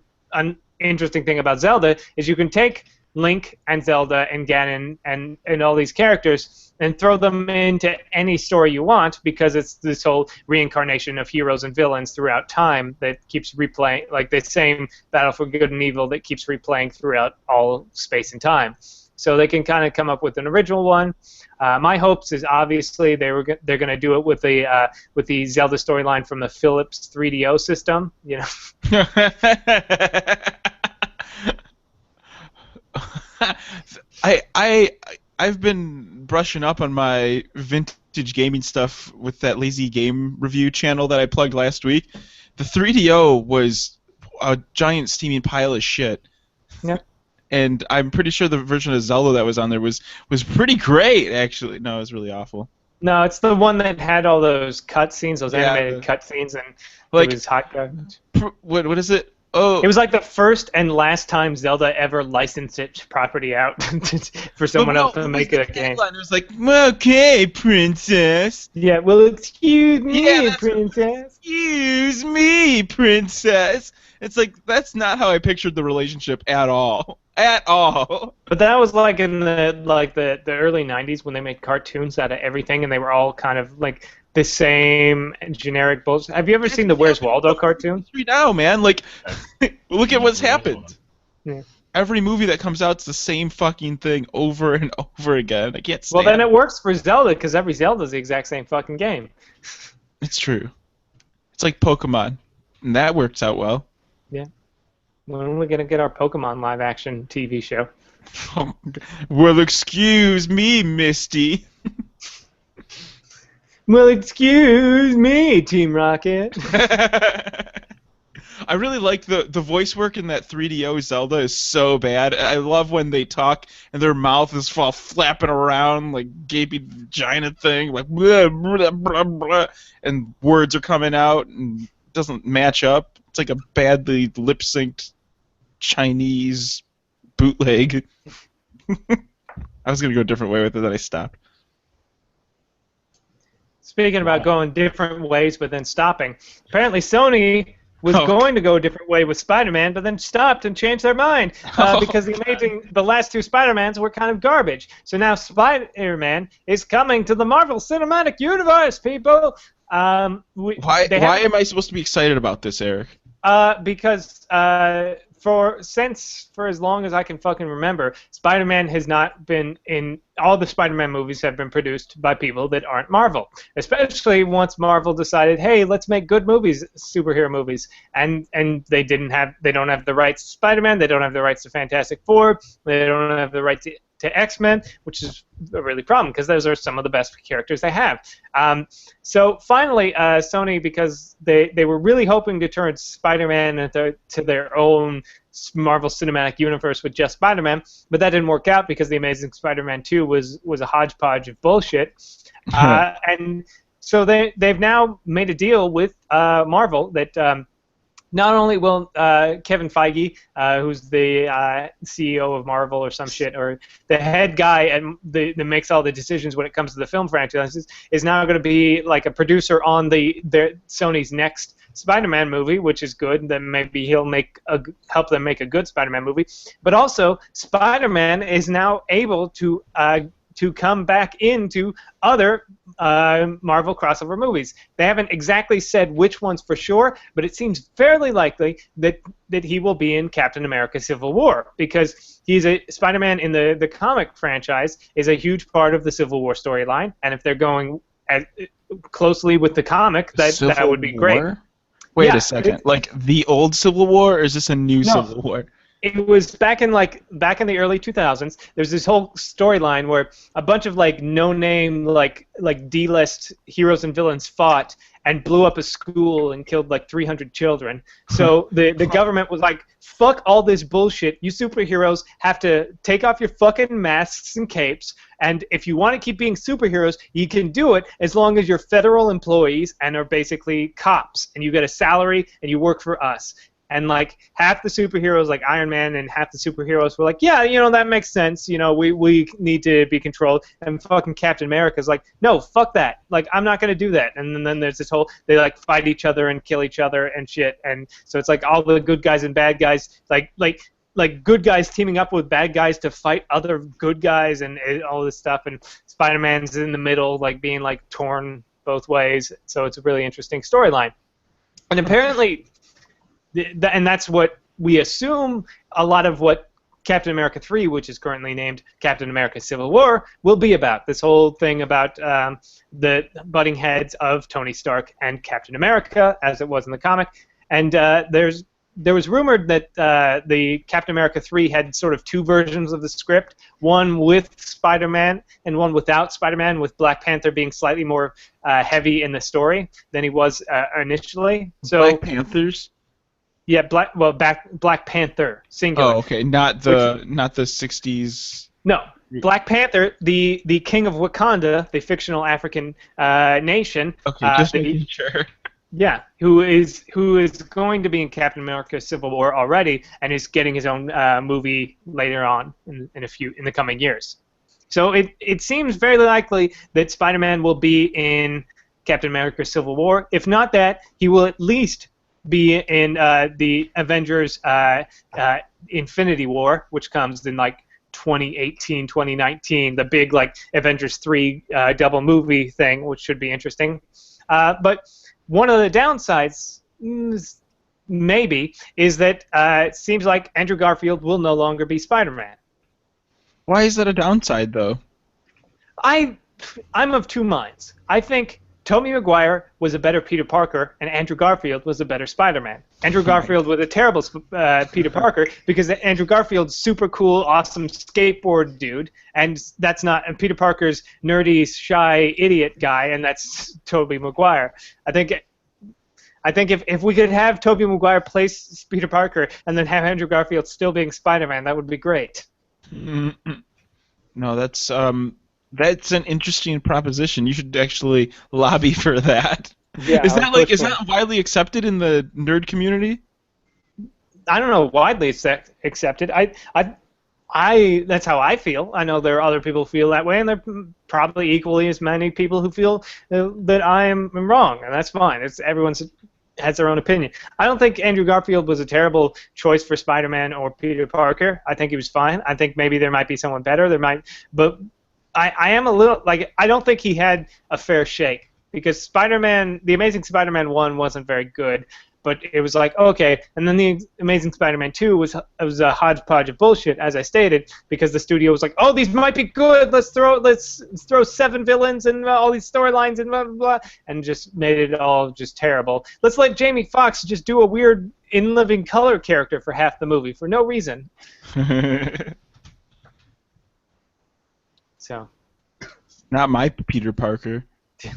interesting thing about Zelda, is you can take Link and Zelda and Ganon and all these characters and throw them into any story you want, because it's this whole reincarnation of heroes and villains throughout time that keeps replaying, like the same battle for good and evil that keeps replaying throughout all space and time. So they can kind of come up with an original one. My hopes is obviously they're going to do it with the Zelda storyline from the Philips 3DO system,
I've been brushing up on my vintage gaming stuff with that Lazy Game Review channel that I plugged last week. The 3DO was a giant steaming pile of shit.
Yeah.
And I'm pretty sure the version of Zelda that was on there was pretty great, actually. No, it was really awful.
No, it's the one that had all those cutscenes, those animated cutscenes, and
like,
it was hot garbage.
What is it? Oh,
it was like the first and last time Zelda ever licensed its property out for someone else to make it a game.
It was like, okay, princess.
Yeah, well, excuse me, princess.
Excuse me, princess. It's like, that's not how I pictured the relationship at all. At all.
But that was like in the early 90s when they made cartoons out of everything, and they were all kind of like the same generic bullshit. Have you ever seen the Where's Waldo cartoon?
Now, man, like, look at what's happened.
Yeah.
Every movie that comes out, it's the same fucking thing over and over again. I can't stand
Well, then it works for Zelda, because every Zelda's the exact same fucking game.
It's true. It's like Pokemon, and that works out well.
Yeah. When are we going to get our Pokemon live-action TV show?
Well, excuse me, Misty.
Well, excuse me, Team Rocket.
I really like the voice work in that 3DO Zelda is so bad. I love when they talk and their mouth is all flapping around like gaping vagina thing, like blah, blah, blah, blah, and words are coming out and it doesn't match up. It's like a badly lip-synced Chinese bootleg. I was going to go a different way with it, then I stopped.
Speaking about going different ways but then stopping, apparently Sony was going to go a different way with Spider-Man, but then stopped and changed their mind because the last two Spider-Mans were kind of garbage. So now Spider-Man is coming to the Marvel Cinematic Universe, people.
Why am I supposed to be excited about this, Eric?
Because for as long as I can fucking remember, Spider-Man has not been in... All the Spider-Man movies have been produced by people that aren't Marvel. Especially once Marvel decided, hey, let's make good movies, superhero movies. And they don't have the rights to Spider-Man, they don't have the rights to Fantastic Four, they don't have the rights to to X-Men, which is a really problem because those are some of the best characters they have. So finally, Sony, because they were really hoping to turn Spider-Man to their own Marvel Cinematic Universe with just Spider-Man, but that didn't work out because The Amazing Spider-Man 2 was a hodgepodge of bullshit. And so they've now made a deal with Marvel that not only will Kevin Feige, who's the CEO of Marvel or some shit, or the head guy that makes all the decisions when it comes to the film franchises, is now going to be like a producer on Sony's next Spider-Man movie, which is good. Then maybe he'll help them make a good Spider-Man movie. But also, Spider-Man is now able to come back into other Marvel crossover movies. They haven't exactly said which ones for sure, but it seems fairly likely that he will be in Captain America: Civil War, because Spider-Man in the comic franchise is a huge part of the Civil War storyline, and if they're going closely with the comic, that would be great.
Wait a second, like the old Civil War, or is this a new Civil War?
It was back in the early 2000s. There's this whole storyline where a bunch of no-name like D-list heroes and villains fought and blew up a school and killed 300 children. So the government was like, fuck all this bullshit. You superheroes have to take off your fucking masks and capes, and if you want to keep being superheroes, you can do it as long as you're federal employees and are basically cops, and you get a salary and you work for us. And half the superheroes, like Iron Man, and half the superheroes were like, yeah, that makes sense. We need to be controlled. And fucking Captain America's like, no, fuck that. I'm not gonna do that. And then there's this whole, they fight each other and kill each other and shit. And so it's all the good guys and bad guys, like good guys teaming up with bad guys to fight other good guys and all this stuff. And Spider-Man's in the middle, being torn both ways. So it's a really interesting storyline. And apparently. And that's what we assume a lot of what Captain America 3, which is currently named Captain America: Civil War, will be about. This whole thing about the butting heads of Tony Stark and Captain America, as it was in the comic. And there was rumored that the Captain America 3 had sort of two versions of the script, one with Spider-Man and one without Spider-Man, with Black Panther being slightly more heavy in the story than he was initially. So
Black Panthers?
Yeah, Black Panther, singular.
Oh, okay, not the 60s.
No, Black Panther, the king of Wakanda, the fictional African nation.
Okay, just making sure.
Yeah, who is going to be in Captain America: Civil War already, and is getting his own movie later on in the coming years. So it seems very likely that Spider-Man will be in Captain America: Civil War. If not that, he will at least be in the Avengers Infinity War, which comes in 2018, 2019, the big Avengers 3 double movie thing, which should be interesting. But one of the downsides, maybe, is that it seems like Andrew Garfield will no longer be Spider-Man.
Why is that a downside, though?
I'm of two minds. I think Tobey Maguire was a better Peter Parker, and Andrew Garfield was a better Spider-Man. Andrew Garfield was a terrible Peter Parker because Andrew Garfield's super cool, awesome skateboard dude, and that's not. And Peter Parker's nerdy, shy, idiot guy, and that's Tobey Maguire. I think if we could have Tobey Maguire play Peter Parker and then have Andrew Garfield still being Spider-Man, that would be great.
No, that's an interesting proposition. You should actually lobby for that.
Yeah,
is that widely accepted in the nerd community?
I don't know, widely accepted. I that's how I feel. I know there are other people who feel that way, and there are probably equally as many people who feel that I am wrong, and that's fine. Everyone has their own opinion. I don't think Andrew Garfield was a terrible choice for Spider-Man or Peter Parker. I think he was fine. I think maybe there might be someone better. But I am a little I don't think he had a fair shake because Spider-Man, The Amazing Spider-Man 1 wasn't very good, but it was okay, and then The Amazing Spider-Man 2 was a hodgepodge of bullshit, as I stated, because the studio was like, oh, these might be good. Let's throw 7 villains and all these storylines and blah blah blah, and just made it all just terrible. Let's let Jamie Foxx just do a weird in living color character for half the movie for no reason. So.
Not my Peter Parker.
So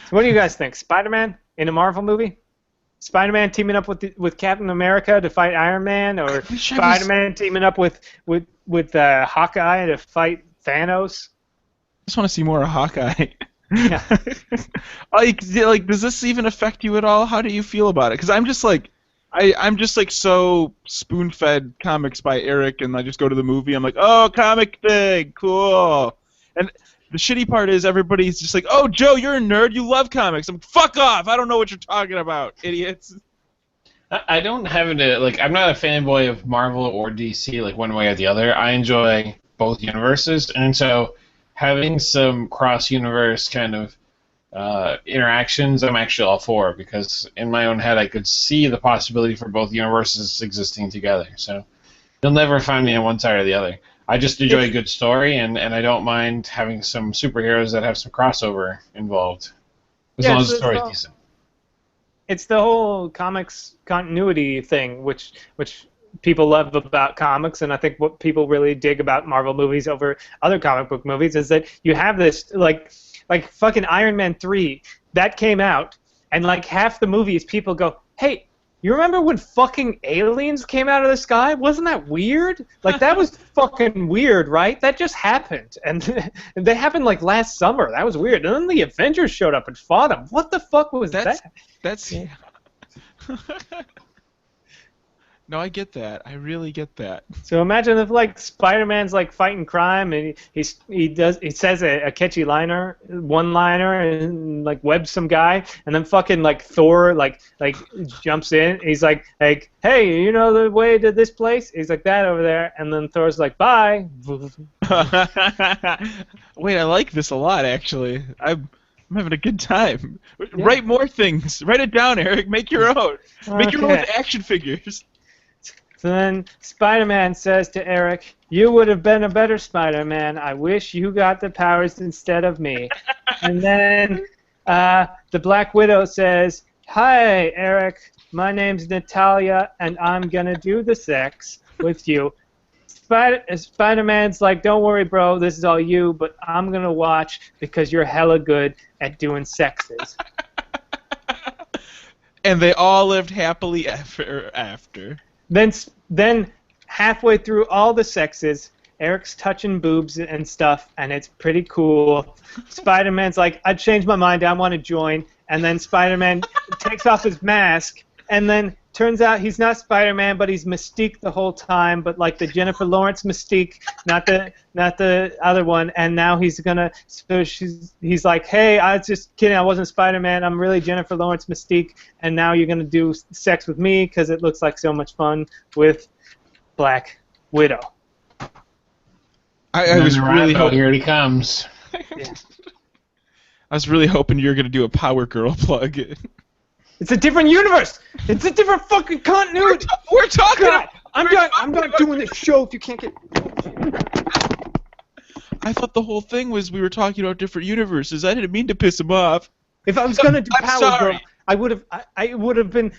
what do you guys think? Spider-Man in a Marvel movie? Spider-Man teaming up with Captain America to fight Iron Man, or Spider-Man teaming up with Hawkeye to fight Thanos?
I just want to see more of Hawkeye.
Yeah.
like, does this even affect you at all? How do you feel about it? Because I'm just like, I'm just like so spoon-fed comics by Eric, and I just go to the movie. I'm like, oh, comic thing, cool. And the shitty part is everybody's just like, oh, Joe, you're a nerd. You love comics. I'm like, fuck off. I don't know what you're talking about, idiots.
I don't have it. Like, I'm not a fanboy of Marvel or DC, like one way or the other. I enjoy both universes, and so having some cross-universe kind of interactions, I'm actually all for, because in my own head I could see the possibility for both universes existing together. So you'll never find me on one side or the other. I just enjoy a good story, and I don't mind having some superheroes that have some crossover involved, as long as the story's decent.
It's the whole comics continuity thing, which people love about comics, and I think what people really dig about Marvel movies over other comic book movies is that you have this, like fucking Iron Man 3, that came out, and like half the movies people go, hey, you remember when fucking aliens came out of the sky? Wasn't that weird? Like, that was fucking weird, right? That just happened, and they happened like last summer. That was weird. And then the Avengers showed up and fought them. What the fuck was that?
That's... No, I get that. I really get that.
So imagine if like Spider-Man's like fighting crime, and he says a catchy one-liner, and like webs some guy, and then fucking like Thor like jumps in. He's like, hey, you know the way to this place? He's like, that over there, and then Thor's like, bye.
Wait, I like this a lot, actually. I'm having a good time. Yeah. Write more things. Write it down, Eric. Make your own. Make your own with action figures.
So then Spider-Man says to Eric, you would have been a better Spider-Man. I wish you got the powers instead of me. And then the Black Widow says, hi, Eric. My name's Natalia, and I'm going to do the sex with you. Spider-Man's like, don't worry, bro. This is all you, but I'm going to watch because you're hella good at doing sexes.
And they all lived happily ever after.
Then halfway through all the sexes, Eric's touching boobs and stuff, and it's pretty cool. Spider-Man's like, I changed my mind, I want to join. And then Spider-Man takes off his mask, and then turns out he's not Spider-Man, but he's Mystique the whole time, but like the Jennifer Lawrence Mystique, not the other one. And now he's like, hey, I was just kidding, I wasn't Spider-Man, I'm really Jennifer Lawrence Mystique, and now you're gonna do sex with me because it looks like so much fun with Black Widow.
I was really hoping.
Here he comes.
Yeah.
I was really hoping you were gonna do a Power Girl plug.
It's a different universe. It's a different fucking continuity.
We're talking.
God, I'm done doing this show. If you can't get.
I thought the whole thing was we were talking about different universes. I didn't mean to piss him off.
If I was gonna do
I'm
Power
sorry.
Girl, I would have been.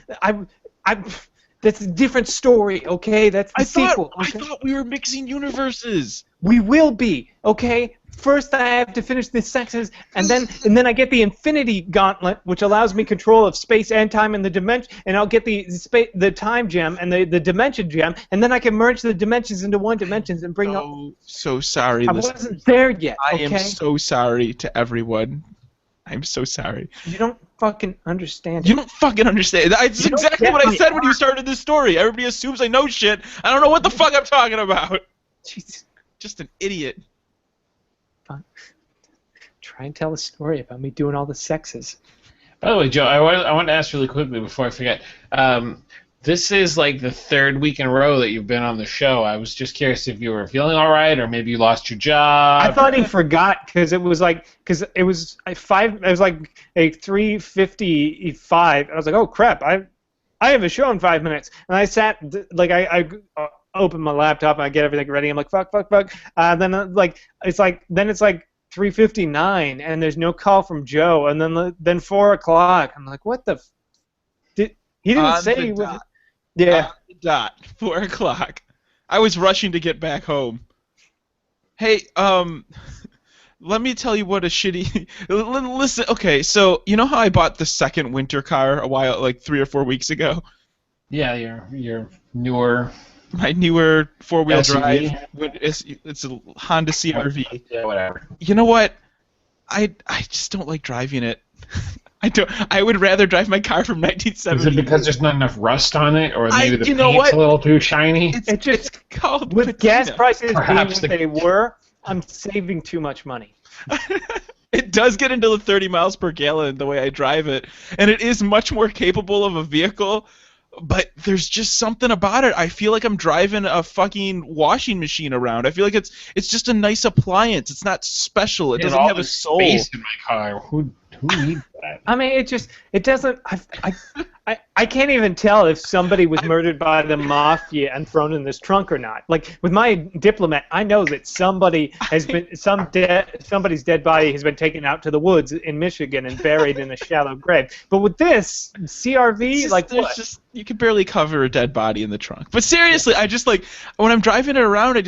That's a different story, okay? That's the sequel. Okay?
I thought we were mixing universes.
We will be, okay? First, I have to finish the sexes, and then I get the Infinity Gauntlet, which allows me control of space and time and the dimension, and I'll get the time gem and the dimension gem, and then I can merge the dimensions into one dimension and bring up.
So sorry.
I wasn't there yet. Okay?
I am so sorry to everyone. I'm so sorry.
You don't fucking understand.
You don't fucking understand. That's exactly what I said when you started this story. Everybody assumes I know shit. I don't know what the fuck I'm talking about.
Jesus.
Just an idiot.
Fine. Try and tell a story about me doing all the sexes.
By the way, Joe, I want to ask really quickly before I forget. This is like the third week in a row that you've been on the show. I was just curious if you were feeling all right, or maybe you lost your job.
I thought he forgot because it was like it was a 3:55. I was like, oh crap! I have a show in 5 minutes, and I sat like I open my laptop and I get everything ready. I'm like, fuck. Then it's like 3:59 and there's no call from Joe. And then 4 o'clock. I'm like, what the? He didn't say he was. Yeah.
On the dot. 4 o'clock. I was rushing to get back home. Hey, let me tell you what a shitty. Listen, okay, so you know how I bought the second winter car like 3 or 4 weeks ago?
Yeah, your newer
My newer four-wheel drive.
SUV.
It's a Honda CRV.
Yeah, whatever.
You know what? I just don't like driving it. I don't. I would rather drive my car from
Is
1970.
it because there's not enough rust on it, or maybe the
You know
paint's
what?
a little too shiny?
It's called
With gas
patina.
prices
Perhaps
being what they were, I'm saving too much money.
It does get into the 30 miles per gallon the way I drive it, and it is much more capable of a vehicle. But there's just something about it. I feel like I'm driving a fucking washing machine around. I feel like it's just a nice appliance. It's not special. It
And
doesn't
all
have a
this
soul.
space in my car. Who needs that?
I mean, it doesn't. I can't even tell if somebody was murdered by the mafia and thrown in this trunk or not. Like with my Diplomat, I know that somebody's dead body has been taken out to the woods in Michigan and buried in a shallow grave. But with this CRV,
You can barely cover a dead body in the trunk. But seriously, I just like when I'm driving it around, I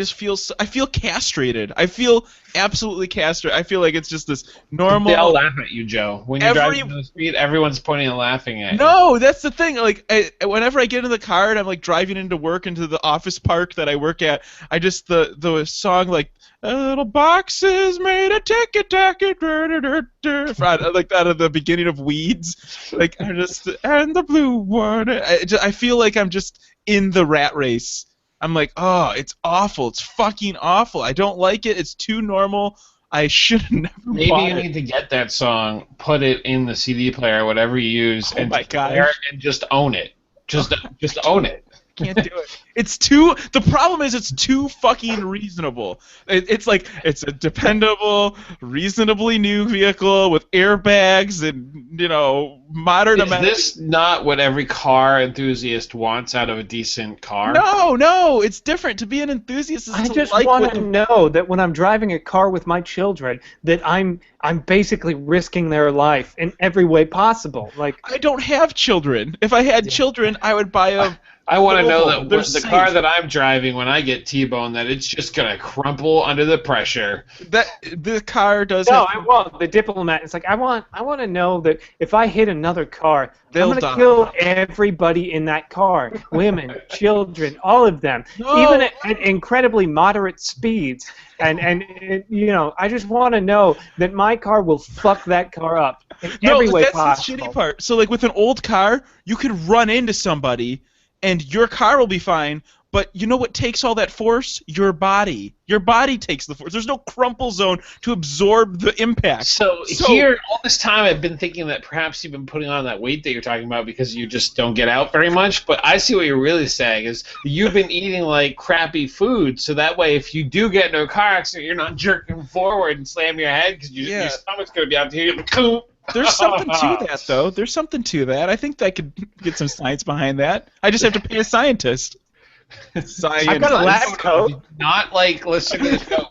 feel castrated. I feel absolutely castrated. I feel like it's just this normal.
They all laugh at you, Joe. When you're driving down the street, everyone's pointing and laughing at you.
No, that's the thing. Like, whenever I get in the car and I'm like driving into work into the office park that I work at, I just the song like little boxes made a ticket tacket like out of the beginning of Weeds. Like I just and the blue one. I feel like I'm just in the rat race. I'm like, oh, it's awful. It's fucking awful. I don't like it. It's too normal. I should have never
Maybe
bought
you
it.
need to get that song, put it in the CD player, whatever you use,
Oh
and
my gosh.
play it and just own it. Just own it.
Can't do it. It's too. The problem is it's too fucking reasonable. It's like it's a dependable, reasonably new vehicle with airbags and modern
Is
amenities.
this not what every car enthusiast wants out of a decent car?
No, it's different. To be an enthusiast is
I
to
just
like
want
what
to know that when I'm driving a car with my children, that I'm basically risking their life in every way possible. Like
I don't have children. If I had children, I would buy a.
I want to know
Volvo.
that
They're
the car
safe.
that I'm driving when I get T-boned, that it's just gonna crumple under the pressure.
That the car does.
no,
have,
I want the Diplomat. It's like I want to know that if I hit another car,
They'll
I'm
die.
gonna kill everybody in that car, women, children, all of them,
No.
even at incredibly moderate speeds. And I just want to know that my car will fuck that car up in every way
that's
possible.
the shitty part. So, like with an old car, you could run into somebody, and your car will be fine. But you know what takes all that force? Your body. Your body takes the force. There's no crumple zone to absorb the impact.
So here, all this time, I've been thinking that perhaps you've been putting on that weight that you're talking about because you just don't get out very much. But I see what you're really saying is you've been eating like crappy food, so that way, if you do get into a car accident, you're not jerking forward and slamming your head because your stomach's going to be out here.
There's something to that, though. There's something to that. I think I could get some science behind that. I just have to pay a scientist. Science.
I've got a lab coat.
Not like listen to the show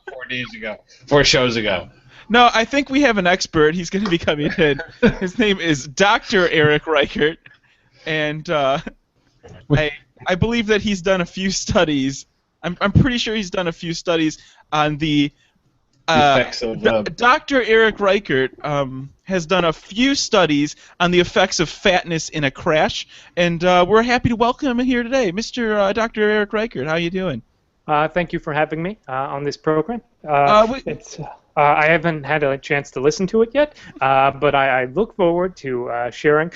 4 shows ago.
No, I think we have an expert. He's going to be coming in. His name is Dr. Eric Reichert, and I believe that he's done a few studies. I'm pretty sure he's done a few studies on the
effects of
Dr. Eric Reichert has done a few studies on the effects of fatness in a crash, and we're happy to welcome him here today, Mr. Dr. Eric Reichert. How you doing?
Thank you for having me on this program.
Wait.
I haven't had a chance to listen to it yet, but I look forward to sharing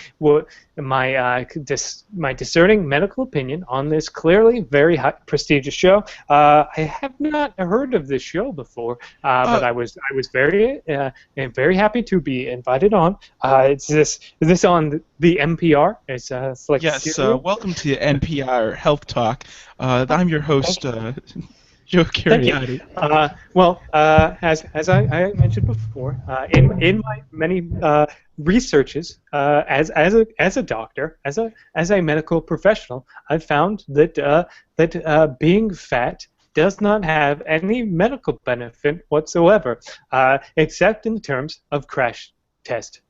my discerning medical opinion on this clearly very prestigious show. I have not heard of this show before, but I was very happy to be invited on. Is this on the NPR? It's like
yes. Welcome to NPR Health Talk. I'm your host. Joe Cariotti.
As I mentioned before, in my many researches as a doctor, as a medical professional, I've found that being fat does not have any medical benefit whatsoever, except in terms of crash test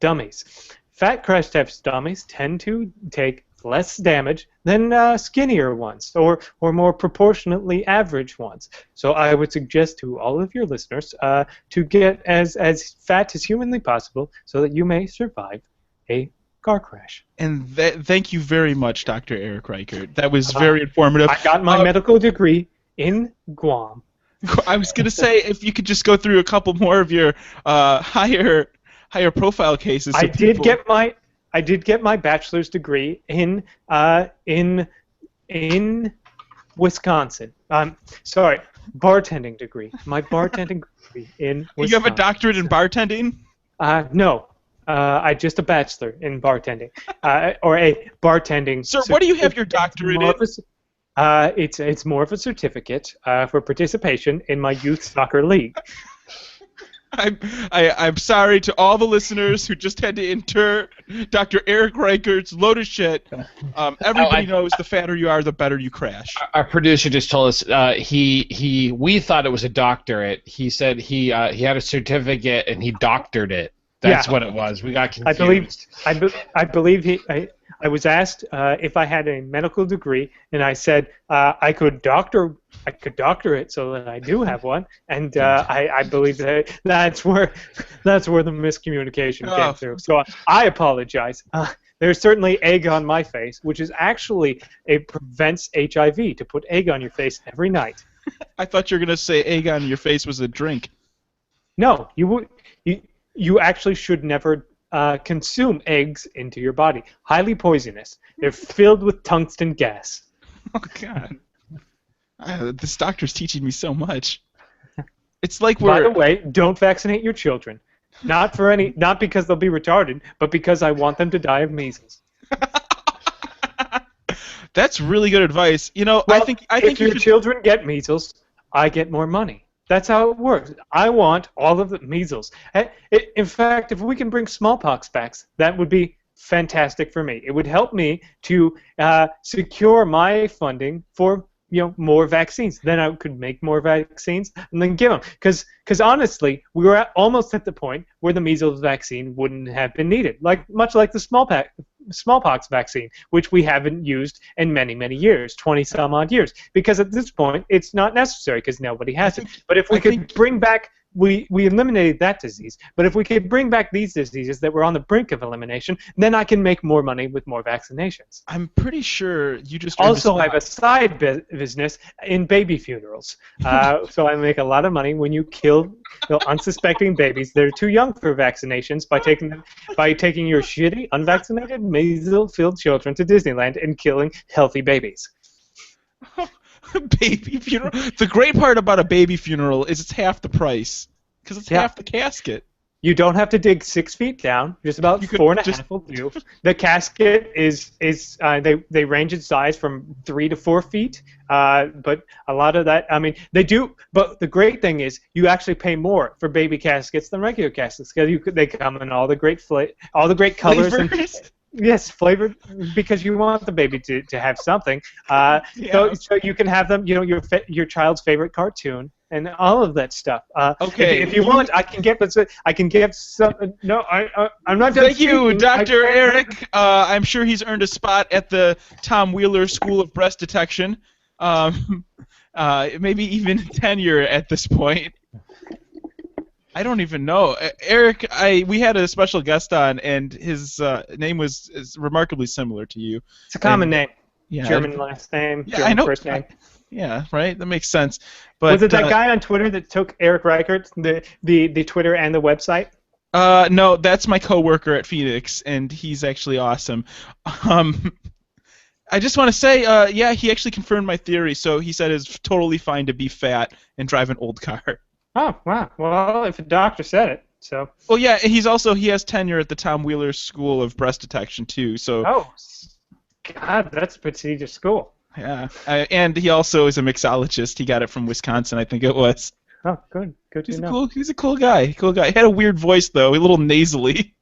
dummies. Fat crash test dummies tend to take less damage than skinnier ones or more proportionately average ones. So I would suggest to all of your listeners to get as fat as humanly possible so that you may survive a car crash.
And thank you very much, Dr. Eric Reichert. That was very informative.
I got my medical degree in Guam.
I was going to say, if you could just go through a couple more of your higher profile cases. So
I did get my bachelor's degree in Wisconsin. Sorry, bartending degree. My bartending degree in Wisconsin.
You have a doctorate in bartending?
No. I just a bachelor in bartending, or a bartending.
Sir, what do you have your doctorate in?
It's more of a certificate for participation in my youth soccer league.
I'm sorry to all the listeners who just had to endure Dr. Eric Reichert's load of shit. Everybody knows the fatter you are, the better you crash.
Our producer just told us we thought it was a doctorate. He said he had a certificate and he doctored it. That's what it was. We got confused.
I believe I was asked if I had a medical degree, and I said I could doctor it so that I do have one, and I believe that's where the miscommunication came through. So I apologize. There's certainly egg on my face, which is actually prevents HIV to put egg on your face every night.
I thought you were gonna say egg on your face was a drink.
No, you actually should never consume eggs into your body. Highly poisonous. They're filled with tungsten gas.
Oh, God. This doctor's teaching me so much. It's like we're...
By the way, don't vaccinate your children. Not because they'll be retarded, but because I want them to die of measles.
That's really good advice. You know,
well,
I think
if your children get measles, I get more money. That's how it works. I want all of the measles. In fact, if we can bring smallpox back, that would be fantastic for me. It would help me to secure my funding for more vaccines. Then I could make more vaccines and then give them. Because honestly, we were almost at the point where the measles vaccine wouldn't have been needed, much like the smallpox vaccine, which we haven't used in many, many years, 20-some odd years, because at this point it's not necessary because nobody has it. But if we could bring back, we eliminated that disease, but if we could bring back these diseases that were on the brink of elimination, then I can make more money with more vaccinations.
I'm pretty sure you just...
Also, I have a side business in baby funerals. So I make a lot of money when you kill unsuspecting babies that are too young for vaccinations by taking your shitty, unvaccinated, measles-filled children to Disneyland and killing healthy babies.
Baby funeral. The great part about a baby funeral is it's half the price because it's half the casket.
You don't have to dig 6 feet down. Just about 4.5 will do. The casket is they range in size from 3 to 4 feet. But a lot of that, I mean, they do. But the great thing is, you actually pay more for baby caskets than regular caskets because they come in all the great colors.
Flavors?
Yes, flavored, because you want the baby to have something. So you can have them, your child's favorite cartoon and all of that stuff.
Okay.
If you want, I can get some. No, I'm not done.
Thank you, Dr. Eric. I'm sure he's earned a spot at the Tom Wheeler School of Breast Detection. Maybe even tenure at this point. I don't even know. Eric, we had a special guest on, and his name is remarkably similar to you.
It's a common name.
Yeah,
German last name,
yeah,
German
I know.
first name.
Yeah, right? That makes sense. But,
was it that guy on Twitter that took Eric Reichert, the Twitter and the website?
No, that's my coworker at Phoenix, and he's actually awesome. I just want to say, yeah, he actually confirmed my theory, so he said it's totally fine to be fat and drive an old car.
Oh, wow. Well, if a doctor said it, so...
Well, yeah, he has tenure at the Tom Wheeler School of Breast Detection, too, so...
Oh, God, that's a prestigious school.
Yeah, and he also is a mixologist. He got it from Wisconsin, I think it was.
Oh, good. Good to know.
He's a cool guy. He had a weird voice, though, a little nasally.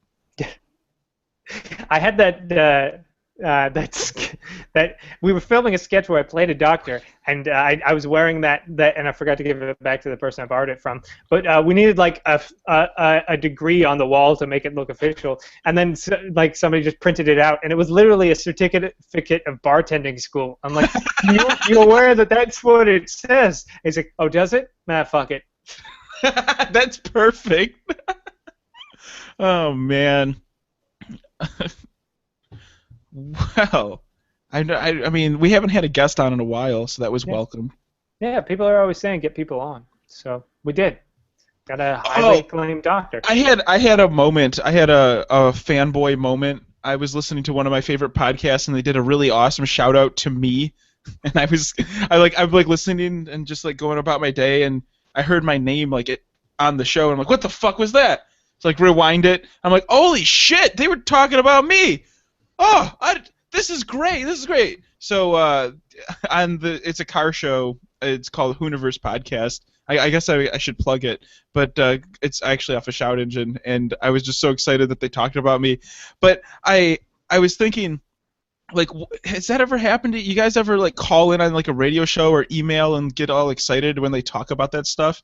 I had that that we were filming a sketch where I played a doctor, and I was wearing that, and I forgot to give it back to the person I borrowed it from. But we needed like a degree on the wall to make it look official, and then like somebody just printed it out, and it was literally a certificate of bartending school. I'm like, you aware that that's what it says? He's like, oh, does it? Nah, fuck it.
That's perfect. Oh man. Well, I mean, we haven't had a guest on in a while, so that was welcome.
Yeah, people are always saying get people on, so we did. Got a highly acclaimed doctor.
I had a moment. I had a fanboy moment. I was listening to one of my favorite podcasts, and they did a really awesome shout out to me. And I'm listening and just like going about my day, and I heard my name on the show, and I'm like, what the fuck was that? So like rewind it. I'm like, holy shit, they were talking about me. Oh, this is great. This is great. So it's a car show. It's called Hooniverse Podcast. I guess I should plug it, but it's actually off a Shout Engine, and I was just so excited that they talked about me. But I was thinking, like, has that ever happened to you guys? Ever like call in on like a radio show or email and get all excited when they talk about that stuff?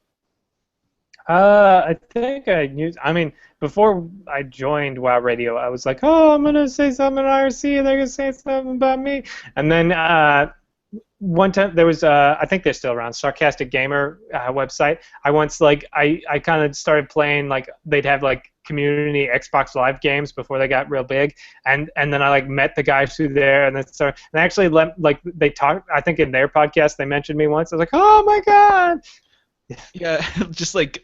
I think I mean, before I joined WoW Radio, I was like, oh, I'm going to say something in IRC, and they're going to say something about me. And then one time there was, I think they're still around, Sarcastic Gamer website. I once, like, I kind of started playing, like, they'd have, like, community Xbox Live games before they got real big. And then I, like, met the guys through there, and then started, and actually, like, they talked, I think in their podcast, they mentioned me once. I was like, oh, my God!
Yeah, just like...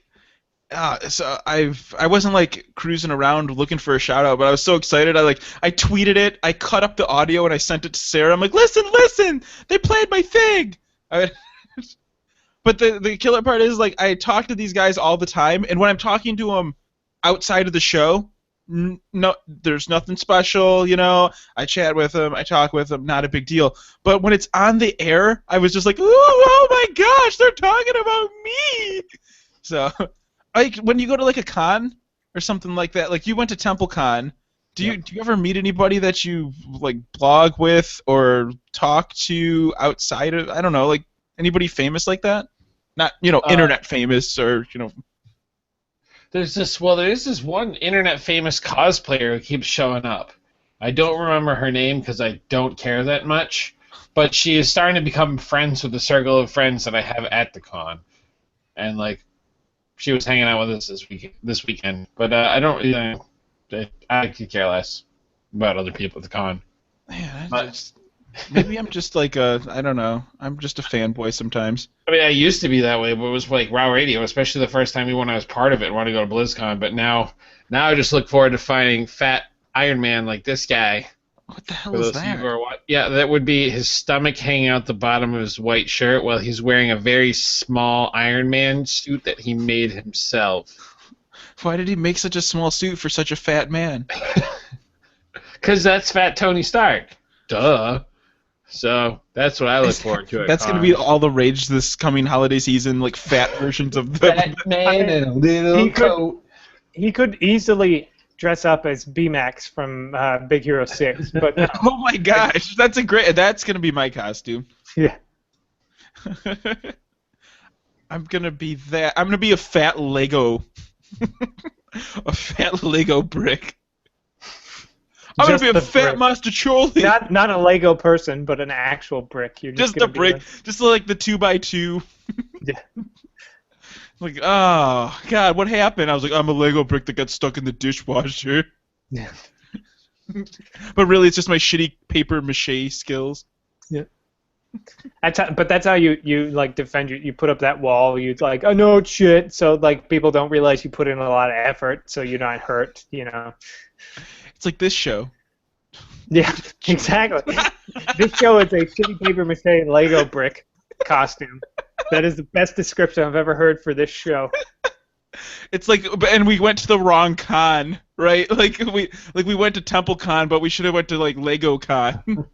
so I wasn't like cruising around looking for a shout out, but I was so excited. I tweeted it, I cut up the audio, and I sent it to Sarah. I'm like, listen, they played my thing. But the killer part is, like, I talk to these guys all the time, and when I'm talking to them outside of the show, no, there's nothing special, you know. I chat with them, I talk with them, not a big deal. But when it's on the air, I was just like, oh my gosh, they're talking about me. So. Like when you go to like a con or something like that, like you went to TempleCon, do you ever meet anybody that you like blog with or talk to outside of, I don't know, like anybody famous like that? Not, internet famous or,
There is this one internet famous cosplayer who keeps showing up. I don't remember her name because I don't care that much, but she is starting to become friends with the circle of friends that I have at the con, and like. She was hanging out with us this weekend, but I don't really. I could care less about other people at the con.
Man, maybe I'm just like I don't know. I'm just a fanboy sometimes.
I mean, I used to be that way, but it was like WoW Radio, especially the first time when I was part of it, wanted to go to BlizzCon. But now I just look forward to finding fat Iron Man like this guy.
What the hell is that?
Yeah, that would be his stomach hanging out the bottom of his white shirt while he's wearing a very small Iron Man suit that he made himself.
Why did he make such a small suit for such a fat man?
Because that's fat Tony Stark. Duh. So that's what I look forward to.
That's going to be all the rage this coming holiday season, like fat versions of the
fat man in a little coat.
He could easily dress up as B-Max from Big Hero 6. But
oh my gosh, that's going to be my costume.
Yeah.
I'm going to be that. I'm going to be a fat Lego. A fat Lego brick. I'm going to be a fat
brick.
Master Trolley.
Not a Lego person, but an actual brick. You're
just a brick. Just like the 2x2.
Yeah.
Like, oh, God, what happened? I was like, I'm a Lego brick that got stuck in the dishwasher.
Yeah.
But really, it's just my shitty paper mache skills.
Yeah. That's how you like defend you put up that wall. You like, oh no, it's shit. So like people don't realize you put in a lot of effort, so you're not hurt.
It's like this show.
Yeah, exactly. This show is a shitty paper mache Lego brick costume. That is the best description I've ever heard for this show.
It's like, and we went to the wrong con, right? Like we went to TempleCon, but we should have went to like LegoCon.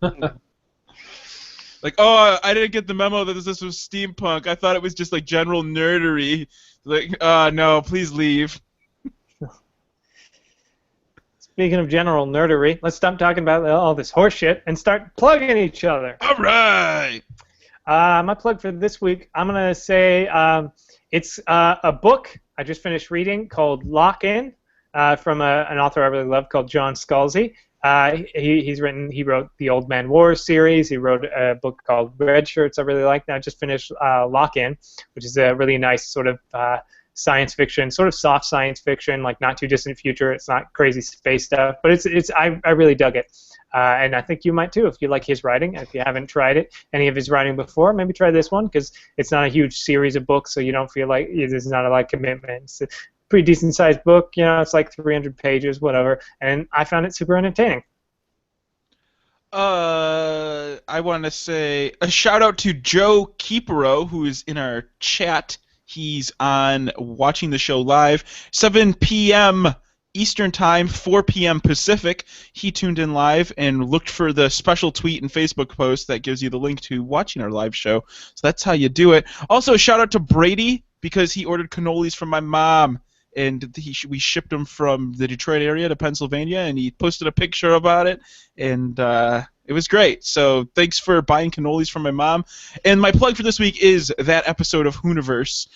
Like, oh, I didn't get the memo that this was steampunk. I thought it was just like general nerdery. Like, no, please leave.
speaking of general nerdery, let's stop talking about all this horse shit and start plugging each other.
All right.
My plug for this week, I'm going to say it's a book I just finished reading called Lock In from an author I really love called John Scalzi. He wrote the Old Man Wars series. He wrote a book called Red Shirts I really like. Now I just finished Lock In, which is a really nice sort of science fiction, sort of soft science fiction, like not too distant future. It's not crazy space stuff, but I really dug it. And I think you might too if you like his writing. If you haven't tried any of his writing before, maybe try this one because it's not a huge series of books, so you don't feel like there's not a lot of commitment. It's a pretty decent sized book, it's like 300 pages, whatever, and I found it super entertaining.
I want to say a shout out to Joe Keepero, who is in our chat. He's on watching the show live, 7 p.m. Eastern Time, 4 p.m. Pacific. He tuned in live and looked for the special tweet and Facebook post that gives you the link to watching our live show. So that's how you do it. Also, a shout out to Brady because he ordered cannolis from my mom, and we shipped them from the Detroit area to Pennsylvania, and he posted a picture about it, and it was great. So thanks for buying cannolis from my mom. And my plug for this week is that episode of Hooniverse.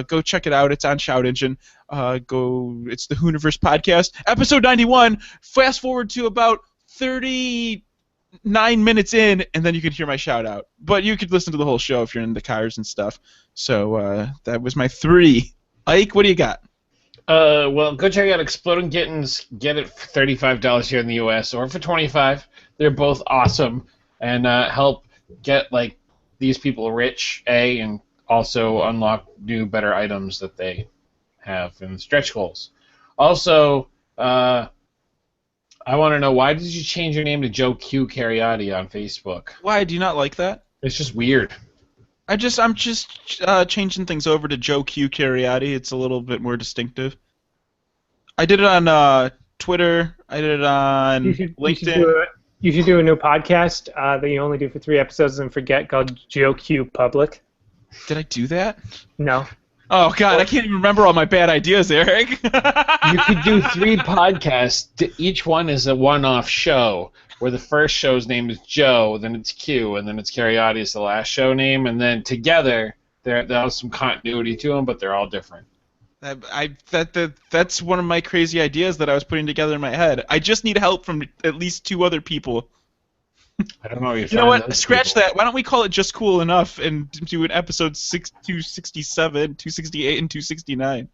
Go check it out. It's on Shout Engine. It's the Hooniverse podcast. Episode 91. Fast forward to about 39 minutes in, and then you can hear my shout out. But you could listen to the whole show if you're in the cars and stuff. So that was my 3. Ike, what do you got?
Well, go check out Exploding Kittens. Get it for $35 here in the U.S. or for $25. They're both awesome and help get these people rich, and also unlock new, better items that they have in stretch goals. Also, I want to know, why did you change your name to Joe Q Cariotti on Facebook?
Why do you not like that?
It's just weird.
I'm just changing things over to Joe Q Cariotti. It's a little bit more distinctive. I did it on Twitter. I did it on LinkedIn.
You should do a new podcast that you only do for 3 episodes and forget, called Joe Q Public.
Did I do that?
No.
Oh, God, I can't even remember all my bad ideas, Eric.
You could do 3 podcasts. Each one is a one-off show, where the first show's name is Joe, then it's Q, and then it's Cariotti is the last show name, and then together there's some continuity to them, but they're all different.
That's one of my crazy ideas that I was putting together in my head. I just need help from at least 2 other people.
I don't know.
You know what? Scratch that. Why don't we call it Just Cool Enough and do an episode 267, 268, and 269?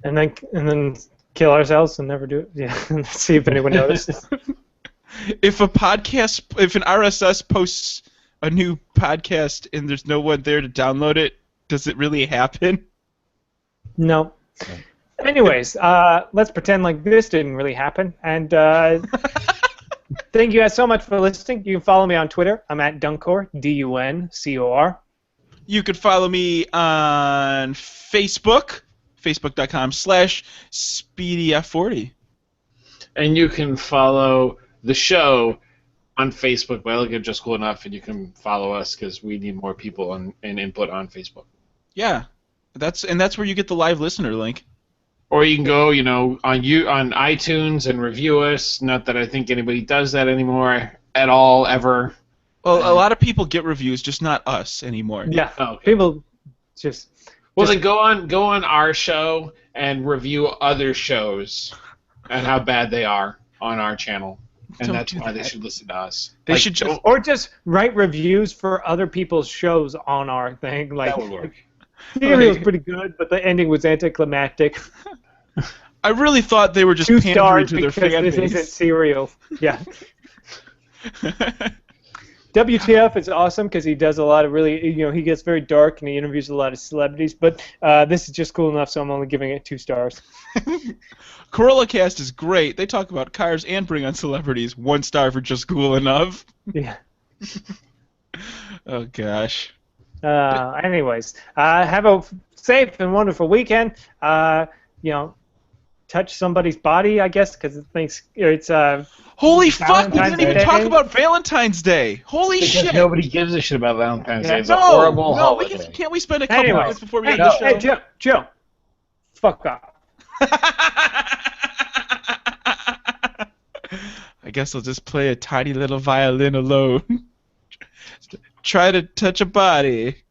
and then kill ourselves and never do it. Yeah. Let's see if anyone notices.
If an RSS posts a new podcast and there's no one there to download it, does it really happen?
No. Anyways, let's pretend like this didn't really happen. And thank you guys so much for listening. You can follow me on Twitter. I'm at Duncor, DUNCOR.
You could follow me on Facebook, facebook.com/SpeedyF40.
And you can follow the show on Facebook by looking at Just Cool Enough, and you can follow us because we need more people and input on Facebook.
Yeah, that's where you get the live listener link.
Or you can go, on iTunes and review us. Not that I think anybody does that anymore at all, ever.
Well, a lot of people get reviews, just not us anymore.
Yeah,
okay.
People just.
Well, then go on our show and review other shows and how bad they are on our channel, and that's why they should listen to us.
They should just,
or just write reviews for other people's shows on our thing. Like,
that would work.
Serial's pretty good, but the ending was anticlimactic.
I really thought they were just
2
pandering
stars
to their
because
fan
this
base.
isn't Serial. Yeah. WTF is awesome because he does a lot of really, he gets very dark and he interviews a lot of celebrities. But this is Just Cool Enough, so I'm only giving it 2 stars.
Corolla Cast is great. They talk about cars and bring on celebrities. 1 star for Just Cool Enough.
Yeah.
Oh gosh.
Anyways, have a safe and wonderful weekend. Touch somebody's body, I guess, because it's
Holy fuck! We didn't even
Day.
talk about Valentine's Day. Holy
Because
shit!
nobody gives a shit about Valentine's Day. It's a
No,
horrible
no.
holiday.
Can't we spend a couple minutes before we end the show?
Hey, Joe, fuck off.
guess I'll just play a tiny little violin alone. Try to touch a body.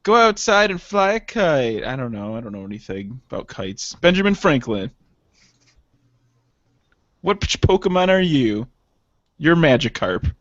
Go outside and fly a kite. I don't know anything about kites. Benjamin Franklin. What Pokemon are you? You're Magikarp.